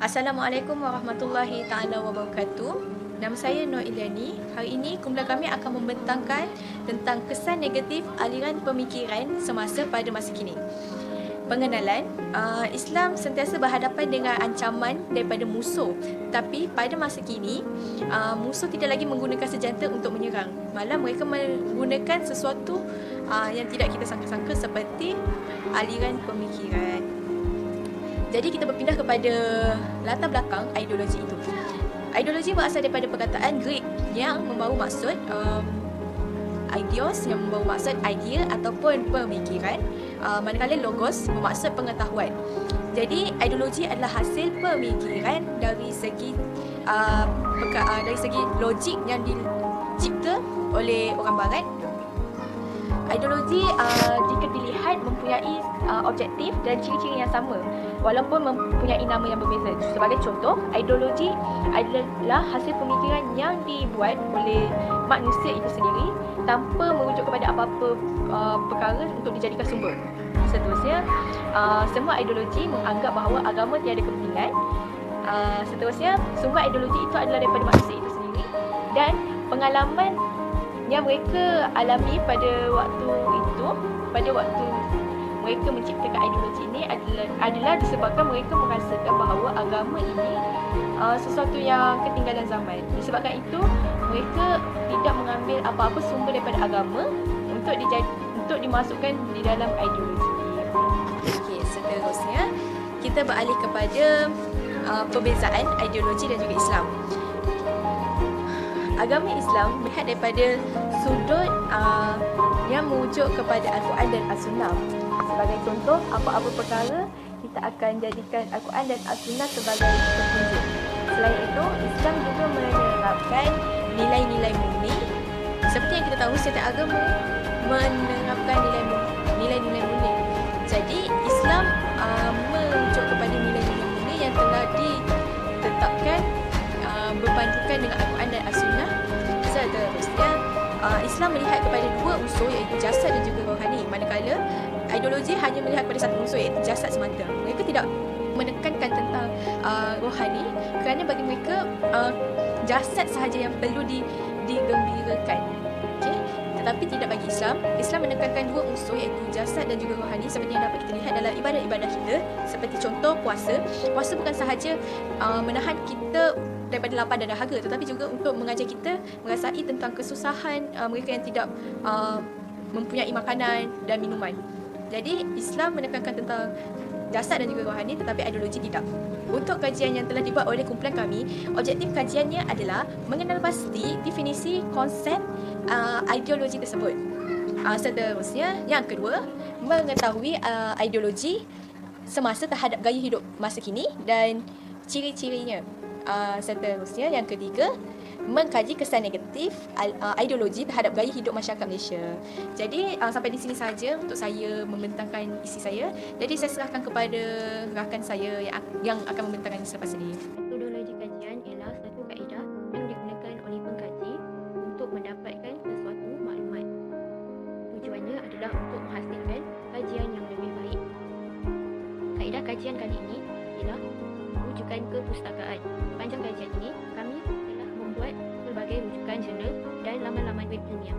Assalamualaikum warahmatullahi taala wabarakatuh. Nama saya Nur Iliani. Hari ini kumpulan kami akan membentangkan tentang kesan negatif aliran pemikiran semasa pada masa kini. Pengenalan, Islam sentiasa berhadapan dengan ancaman daripada musuh. Tapi pada masa kini, musuh tidak lagi menggunakan senjata untuk menyerang. Malah mereka menggunakan sesuatu yang tidak kita sangka-sangka seperti aliran pemikiran. Jadi kita berpindah kepada latar belakang ideologi itu. Ideologi berasal daripada perkataan Greek yang membawa maksud ideos, yang membawa maksud idea ataupun pemikiran, manakala logos bermaksud pengetahuan. Jadi ideologi adalah hasil pemikiran dari segi logik yang dicipta oleh orang barat. Ideologi jika dilihat mempunyai objektif dan ciri-ciri yang sama walaupun mempunyai nama yang berbeza. Sebagai contoh, ideologi adalah hasil pemikiran yang dibuat oleh manusia itu sendiri tanpa merujuk kepada apa-apa perkara untuk dijadikan sumber. Seterusnya, semua ideologi menganggap bahawa agama tiada kepentingan. Seterusnya, sumber ideologi itu adalah daripada manusia itu sendiri dan pengalaman yang mereka alami pada waktu mereka menciptakan ideologi ini adalah disebabkan mereka merasakan bahawa agama ini sesuatu yang ketinggalan zaman. Disebabkan itu, mereka tidak mengambil apa-apa sumber daripada agama untuk dimasukkan di dalam ideologi. Okey, seterusnya kita beralih kepada perbezaan ideologi dan juga Islam. Agama Islam melihat daripada sudut yang merujuk kepada Al-Quran dan As-Sunnah. Sebagai contoh, apa-apa perkara kita akan jadikan Al-Quran dan As-Sunnah sebagai petunjuk. Selain itu, Islam juga menerapkan nilai-nilai murni. Seperti yang kita tahu, setiap agama menerapkan nilai-nilai murni. Jadi, Islam merujuk kepada nilai-nilai murni yang telah ditetapkan berpandukan dengan Al-Quran dan As-Sunnah. Seterusnya, Islam melihat kepada dua unsur iaitu jasad dan juga rohani, manakala ideologi hanya melihat kepada satu unsur iaitu jasad semata. Mereka tidak menekankan tentang rohani kerana bagi mereka jasad sahaja yang perlu digembirakan. Okay? Tetapi tidak bagi Islam. Islam menekankan dua unsur iaitu jasad dan juga rohani seperti yang dapat kita lihat dalam ibadah-ibadah kita. Seperti contoh puasa. Puasa bukan sahaja menahan kita daripada lapar dan dahaga, tetapi juga untuk mengajar kita merasai tentang kesusahan mereka yang tidak mempunyai makanan dan minuman. Jadi Islam menekankan tentang jasad dan juga rohani, tetapi ideologi tidak. Untuk kajian yang telah dibuat oleh kumpulan kami, objektif kajiannya adalah mengenal pasti definisi konsep ideologi tersebut. Seterusnya, yang kedua, mengetahui ideologi semasa terhadap gaya hidup masa kini dan ciri-cirinya. Seterusnya, yang ketiga, mengkaji kesan negatif ideologi terhadap gaya hidup masyarakat Malaysia. Jadi sampai di sini sahaja untuk saya membentangkan isi saya. Jadi saya serahkan kepada rakan saya yang akan membentangkan selepas ini. Metodologi kajian ialah satu kaedah yang digunakan oleh pengkaji untuk mendapatkan sesuatu maklumat. Tujuannya adalah untuk menghasilkan kajian yang lebih baik. Kaedah kajian kali ini ialah rujukan kepustakaan. Sepanjang kajian ini, kami telah membuat pelbagai rujukan jurnal dan laman-laman web ilmiah.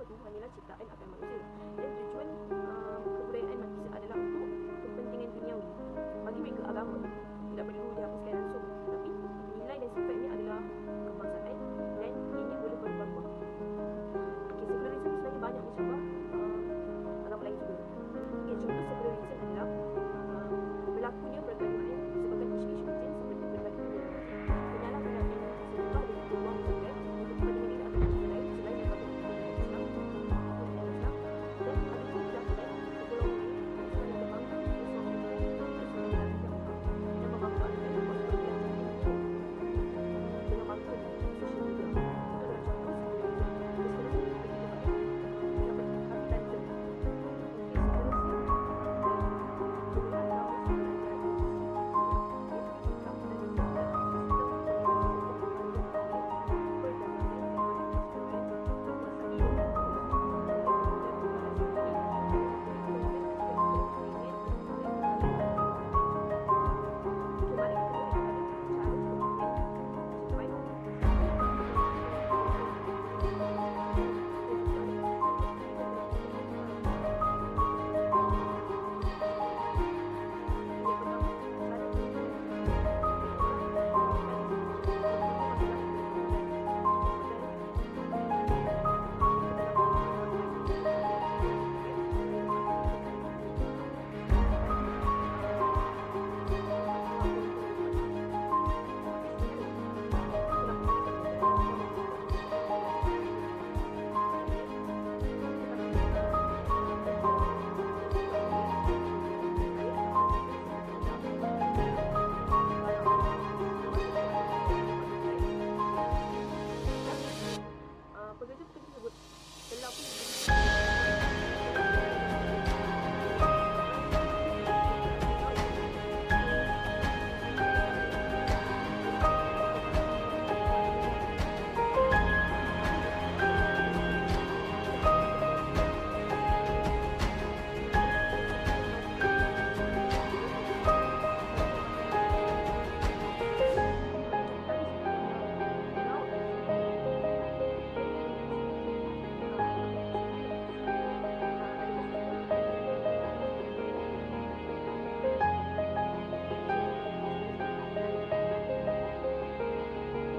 Tuhan ialah ciptaan akan manusia, dan tujuan kebudayaan manusia adalah untuk kepentingan duniawi. Bagi mereka, agama tidak perlu dihapuskan langsung, tapi nilai dan sifatnya adalah kebangsaan dan ini boleh berubah-ubah. Sekularisme sebenarnya banyak mencabar agama lain juga. Contoh sekularisme adalah berlakunya pergaduhan disebabkan isu-isu kecil seperti berbagi dunia, penyalahgunaan serta dan peluang juga untuk kepentingan diri atau masyarakat lain selain daripada kepentingan Islam dan ada pun dilakukan segolongan Islam yang berbangsa dan memanfaatkan konsep belajar dengan manfaat sosial media. Itu adalah contoh pekerja-pekerja tersebut telah pun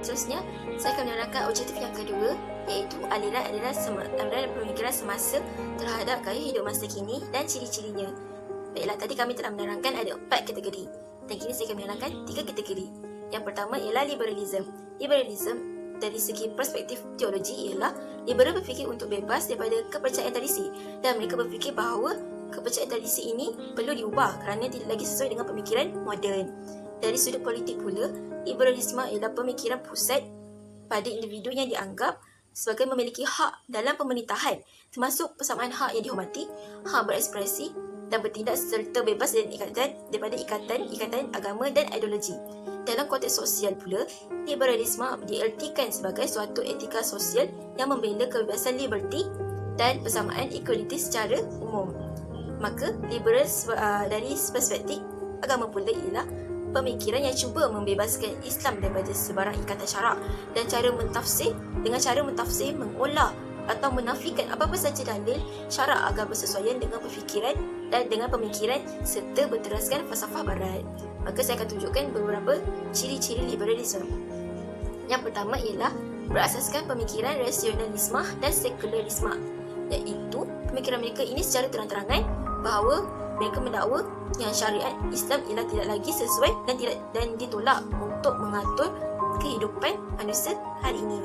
Seterusnya, saya akan menerangkan objektif yang kedua, iaitu aliran pemikiran semasa terhadap gaya hidup masa kini dan ciri-cirinya. Baiklah, tadi kami telah menerangkan ada 4 kategori, dan kini saya akan menerangkan 3 kategori. Yang pertama ialah liberalism. Liberalism dari segi perspektif teologi ialah liberal berfikir untuk bebas daripada kepercayaan tradisi, dan mereka berfikir bahawa kepercayaan tradisi ini perlu diubah kerana tidak lagi sesuai dengan pemikiran moden. Dari sudut politik pula, liberalisme ialah pemikiran pusat pada individu yang dianggap sebagai memiliki hak dalam pemerintahan, termasuk persamaan hak yang dihormati, hak berekspresi dan bertindak serta bebas daripada ikatan agama dan ideologi. Dalam konteks sosial pula, liberalisme diertikan sebagai suatu etika sosial yang membela kebebasan liberty dan persamaan equality secara umum. Maka, liberal dari perspektif agama pula ialah pemikiran yang cuba membebaskan Islam daripada sebarang ikatan syarak dan dengan cara mentafsir, mengolah atau menafikan apa-apa saja dalil syarak agar bersesuaian dengan perfikiran dan dengan pemikiran serta berteraskan falsafah barat. Maka saya akan tunjukkan beberapa ciri-ciri liberalisme. Yang pertama ialah berasaskan pemikiran rasionalisme dan sekularisme, iaitu pemikiran mereka ini secara terang-terangan bahawa mereka mendakwa yang syariat Islam ialah tidak lagi sesuai dan ditolak untuk mengatur kehidupan manusia hari ini.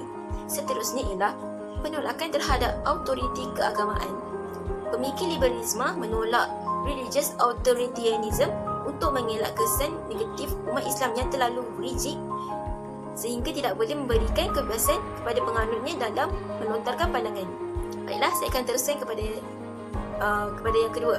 Seterusnya ialah penolakan terhadap autoriti keagamaan. Pemikir liberalisme menolak religious authoritarianism untuk mengelak kesan negatif umat Islam yang terlalu rigid sehingga tidak boleh memberikan kebebasan kepada penganutnya dalam melontarkan pandangan. Baiklah, saya akan teruskan kepada yang kedua,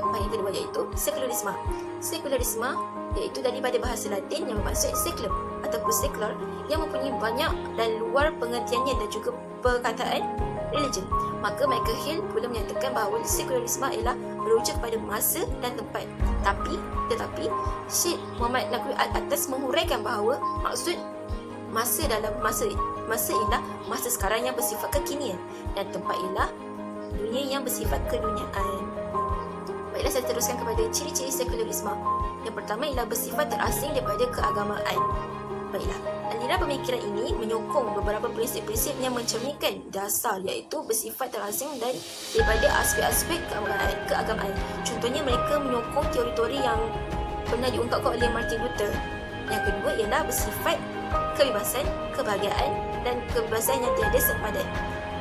iaitu sekularisme. Sekularisme iaitu daripada bahasa Latin yang bermaksud secular ataupun secular, yang mempunyai banyak dan luar pengertiannya dan juga perkataan religion. Maka Michael Hill pula menyatakan bahawa sekularisme ialah merujuk kepada masa dan tempat. Tetapi Syekh Muhammad Naqvi Al-Atas menghuraikan bahawa maksud masa dalam masa ialah masa sekarang yang bersifat kekinian, dan tempat ialah dunia yang bersifat keduniaan. Baiklah, saya teruskan kepada ciri-ciri sekularisme. Yang pertama ialah bersifat terasing daripada keagamaan. Baiklah, aliran pemikiran ini menyokong beberapa prinsip-prinsip yang mencerminkan dasar, iaitu bersifat terasing dan daripada aspek-aspek keagamaan. Contohnya, mereka menyokong teori-teori yang pernah diungkapkan oleh Martin Luther. Yang kedua ialah bersifat kebebasan, kebahagiaan dan kebebasan yang tiada sempadan.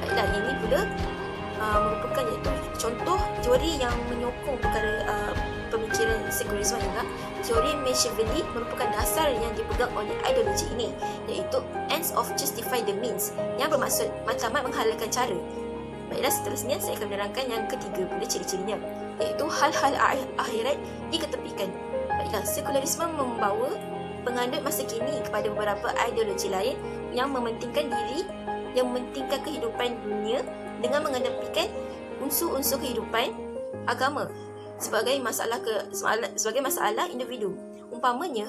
Baiklah, ini pula merupakan iaitu contoh teori yang menyokong perkara pemikiran sekularisme ialah teori Machiavelli merupakan dasar yang dipegang oleh ideologi ini, iaitu ends of justify the means, yang bermaksud matlamat menghalalkan cara. Baiklah, seterusnya saya akan menerangkan yang ketiga pula ciri-cirinya, iaitu hal-hal akhirat diketepikan. Baiklah, sekularisme membawa penganut masa kini kepada beberapa ideologi lain yang mementingkan kehidupan dunia dengan mengedepankan unsur-unsur kehidupan agama sebagai masalah individu. Umpamanya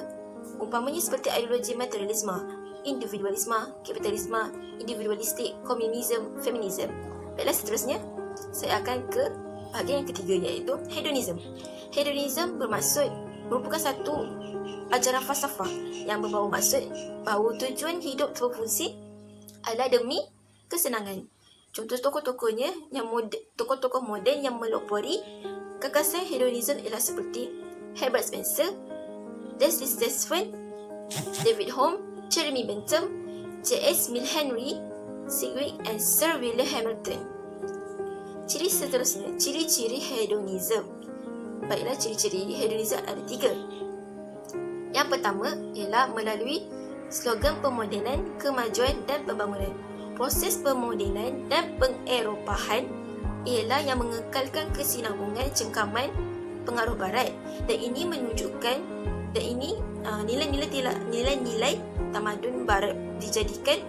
seperti ideologi materialisme, individualisme, kapitalisme, individualistik, komunisme, feminisme. Baiklah, seterusnya saya akan ke bahagian yang ketiga, iaitu hedonisme. Hedonisme merupakan satu ajaran falsafah yang membawa maksud bahawa tujuan hidup berfungsi adalah demi kesenangan. Contoh tokoh-tokoh moden yang melopori gagasan hedonisme ialah seperti Herbert Spencer, Leslie Stephen, David Hume, Jeremy Bentham, J.S. Mill Henry, Sigrid and Sir William Hamilton. Ciri seterusnya, ciri-ciri hedonisme. Baiklah, ciri-ciri hedonisme ada 3. Yang pertama ialah melalui slogan pemodenan, kemajuan dan pembangunan. Proses pemodenan dan pengeropahan ialah yang mengekalkan kesinambungan cengkaman pengaruh barat, dan ini menunjukkan nilai-nilai tamadun barat dijadikan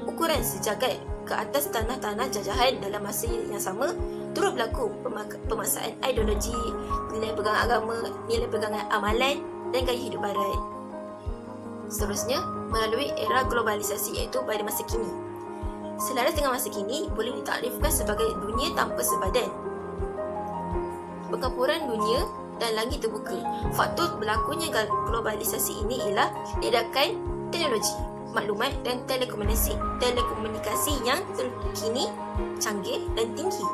ukuran sejagat ke atas tanah-tanah jajahan. Dalam masa yang sama turut berlaku pemaksaan ideologi, nilai pegangan agama, nilai pegangan amalan dan gaya hidup barat. Seterusnya, melalui era globalisasi, iaitu pada masa kini. Selaras dengan masa kini boleh ditakrifkan sebagai dunia tanpa sepadan, perkampuran dunia dan langit terbuka. Faktor berlakunya globalisasi ini ialah ledakan teknologi, maklumat dan telekomunikasi yang terkini, canggih dan tinggi.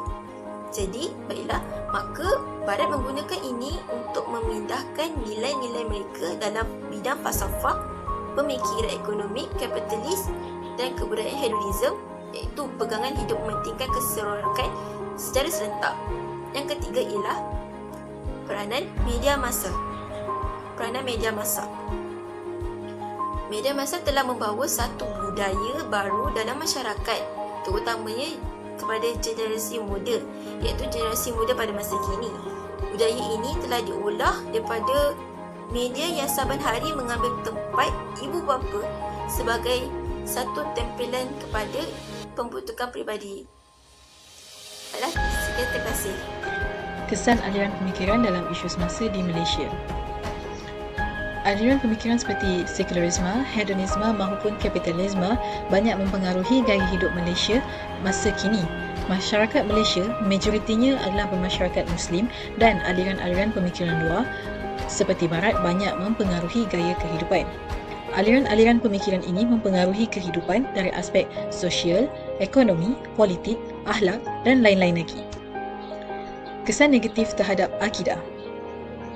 Jadi, baiklah, maka Barat menggunakan ini untuk memindahkan nilai-nilai mereka dalam bidang falsafah, pemikiran ekonomi, kapitalis dan kebudayaan hedonisme, iaitu pegangan hidup mementingkan keseronokan secara serentak. Yang ketiga ialah peranan media massa. Media massa telah membawa satu budaya baru dalam masyarakat, terutamanya kepada generasi muda, iaitu generasi muda pada masa kini. Budaya ini telah diolah daripada media yang saban hari mengambil tempat ibu bapa sebagai satu tempelan kepada pembentukan peribadi. Baiklah, sekian, terima kasih. Kesan aliran pemikiran dalam isu semasa di Malaysia. Aliran pemikiran seperti sekularisme, hedonisme maupun kapitalisme banyak mempengaruhi gaya hidup Malaysia masa kini. Masyarakat Malaysia majoritinya adalah bermasyarakat Muslim, dan aliran-aliran pemikiran luar seperti Barat banyak mempengaruhi gaya kehidupan. Aliran-aliran pemikiran ini mempengaruhi kehidupan dari aspek sosial, ekonomi, politik, akhlak dan lain-lain lagi. Kesan negatif terhadap akidah.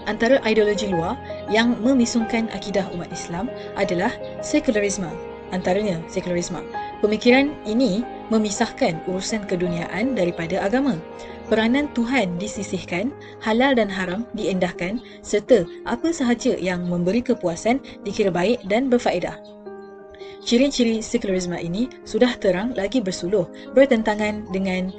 Antara ideologi luar yang memisungkan akidah umat Islam adalah sekularisme. Antaranya sekularisme. Pemikiran ini memisahkan urusan keduniaan daripada agama. Peranan Tuhan disisihkan, halal dan haram diendahkan, serta apa sahaja yang memberi kepuasan dikira baik dan berfaedah. Ciri-ciri sekularisme ini sudah terang lagi bersuluh bertentangan dengan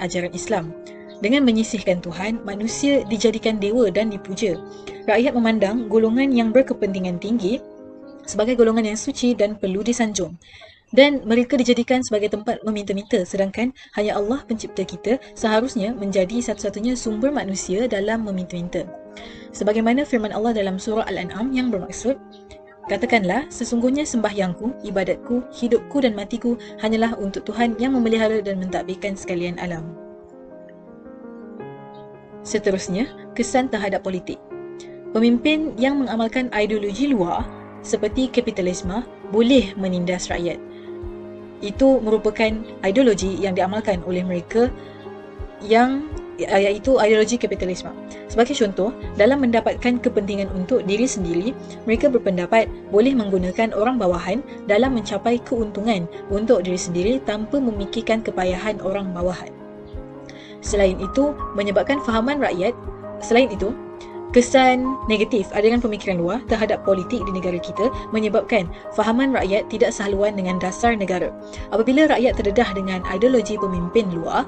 ajaran Islam. Dengan menyisihkan Tuhan, manusia dijadikan dewa dan dipuja. Rakyat memandang golongan yang berkepentingan tinggi sebagai golongan yang suci dan perlu disanjung. Dan mereka dijadikan sebagai tempat meminta-minta, sedangkan hanya Allah pencipta kita seharusnya menjadi satu-satunya sumber manusia dalam meminta-minta. Sebagaimana firman Allah dalam surah Al-An'am yang bermaksud, Katakanlah, sesungguhnya sembahyangku, ibadatku, hidupku dan matiku hanyalah untuk Tuhan yang memelihara dan mentadbirkan sekalian alam. Seterusnya, kesan terhadap politik. Pemimpin yang mengamalkan ideologi luar seperti kapitalisme boleh menindas rakyat. Itu merupakan ideologi yang diamalkan oleh mereka iaitu ideologi kapitalisme. Sebagai contoh, dalam mendapatkan kepentingan untuk diri sendiri, mereka berpendapat boleh menggunakan orang bawahan dalam mencapai keuntungan untuk diri sendiri tanpa memikirkan kepayahan orang bawahan. Selain itu, kesan negatif aliran pemikiran luar terhadap politik di negara kita menyebabkan fahaman rakyat tidak sehaluan dengan dasar negara. Apabila rakyat terdedah dengan ideologi pemimpin luar,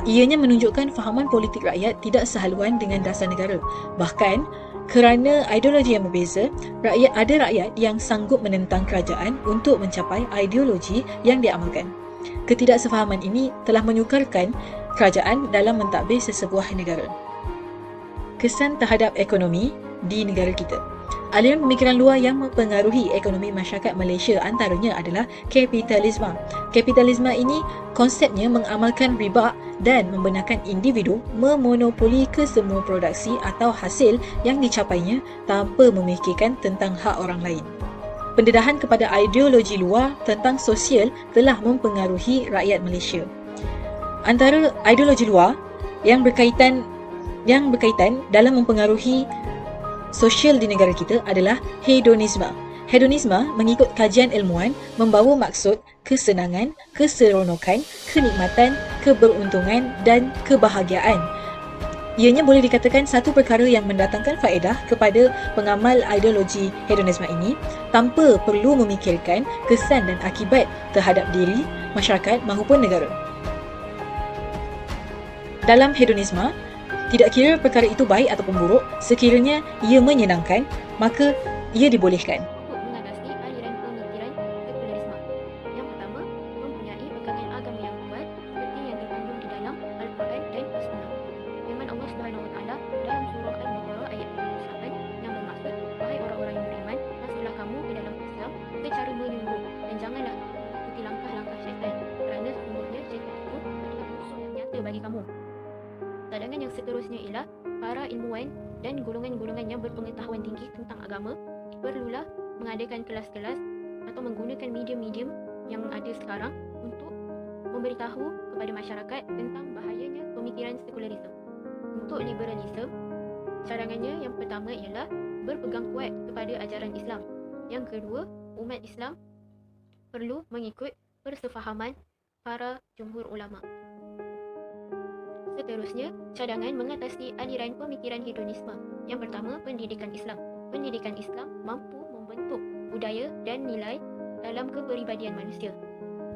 ianya menunjukkan fahaman politik rakyat tidak sehaluan dengan dasar negara. Bahkan, kerana ideologi yang berbeza, ada rakyat yang sanggup menentang kerajaan untuk mencapai ideologi yang diamalkan. Ketidaksefahaman ini telah menyukarkan kerajaan dalam mentadbir sesebuah negara. Kesan terhadap ekonomi di negara kita. Aliran pemikiran luar yang mempengaruhi ekonomi masyarakat Malaysia antaranya adalah kapitalisme. Kapitalisme ini konsepnya mengamalkan riba dan membenarkan individu memonopoli kesemua produksi atau hasil yang dicapainya tanpa memikirkan tentang hak orang lain. Pendedahan kepada ideologi luar tentang sosial telah mempengaruhi rakyat Malaysia. Antara ideologi luar yang berkaitan dalam mempengaruhi sosial di negara kita adalah hedonisme. Hedonisme mengikut kajian ilmuwan membawa maksud kesenangan, keseronokan, kenikmatan, keberuntungan dan kebahagiaan. Ianya boleh dikatakan satu perkara yang mendatangkan faedah kepada pengamal ideologi hedonisme ini tanpa perlu memikirkan kesan dan akibat terhadap diri, masyarakat maupun negara. Dalam hedonisme, tidak kira perkara itu baik ataupun buruk, sekiranya ia menyenangkan, maka ia dibolehkan. Untuk mengatasi aliran pemikiran sekularisme. Yang pertama, mempunyai pegangan agama yang kuat seperti yang terkandung di dalam Al-Quran dan As-Sunnah. Firman Allah SWT dalam surah Al-Baqarah ayat 38 yang bermaksud, wahai orang-orang yang beriman, masuklah kamu ke dalam Islam secara menyeluruh dan janganlah ikuti langkah-langkah syaitan, kerana sesungguhnya syaitan itu adalah musuh yang nyata bagi kamu. Cadangan yang seterusnya ialah para ilmuwan dan golongan-golongan yang berpengetahuan tinggi tentang agama perlulah mengadakan kelas-kelas atau menggunakan medium-medium yang ada sekarang untuk memberitahu kepada masyarakat tentang bahayanya pemikiran sekularisme. Untuk liberalisme, cadangannya yang pertama ialah berpegang kuat kepada ajaran Islam. Yang kedua, umat Islam perlu mengikut persefahaman para jumhur ulama. Seterusnya, cadangan mengatasi aliran pemikiran hedonisme. Yang pertama, pendidikan Islam. Pendidikan Islam mampu membentuk budaya dan nilai dalam kepribadian manusia.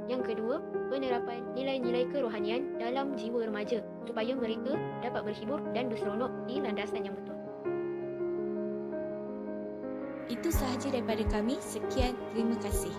Yang kedua, penerapan nilai-nilai kerohanian dalam jiwa remaja supaya mereka dapat berhibur dan berseronok di landasan yang betul. Itu sahaja daripada kami. Sekian, terima kasih.